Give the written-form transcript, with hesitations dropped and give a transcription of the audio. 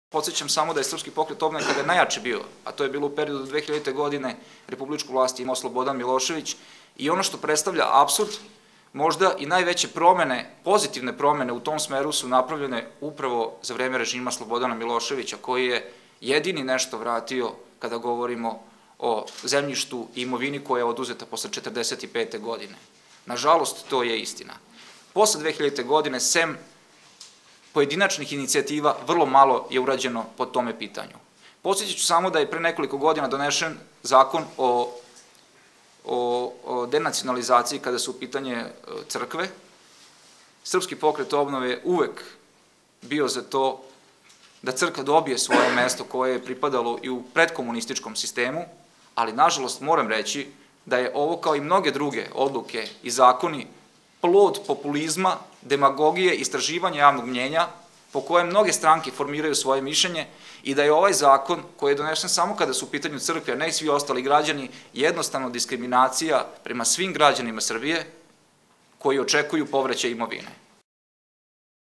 Podsjećam samo da je Srpski pokret obnove kada je najjači bio, a to je bilo u periodu do 2000. godine, republičku vlast imao Slobodan Milošević i ono što predstavlja apsurd, možda i najveće promene, pozitivne promene u tom smeru su napravljene upravo za vreme režima Slobodana Miloševića, koji je jedini nešto vratio kada govorimo o zemljištu i imovini koja je oduzeta posle 1945. godine. Nažalost, to je istina. Posle 2000. godine, sem pojedinačnih inicijativa, vrlo malo je urađeno po tome pitanju. Podsjetit ću samo da je pre nekoliko godina donešen zakon o denacionalizaciji kada su u pitanje crkve. Srpski pokret obnove je uvek bio za to da crkva dobije svoje mesto koje je pripadalo i u predkomunističkom sistemu, ali nažalost moram reći da je ovo kao i mnoge druge odluke i zakoni plod populizma, demagogije, istraživanja javnog mnjenja po kojem mnoge stranke formiraju svoje mišljenje i da je ovaj zakon koji je donesen samo kada su u pitanju crkve, a ne i svi ostali građani, jednostavno diskriminacija prema svim građanima Srbije koji očekuju povraćaj imovine.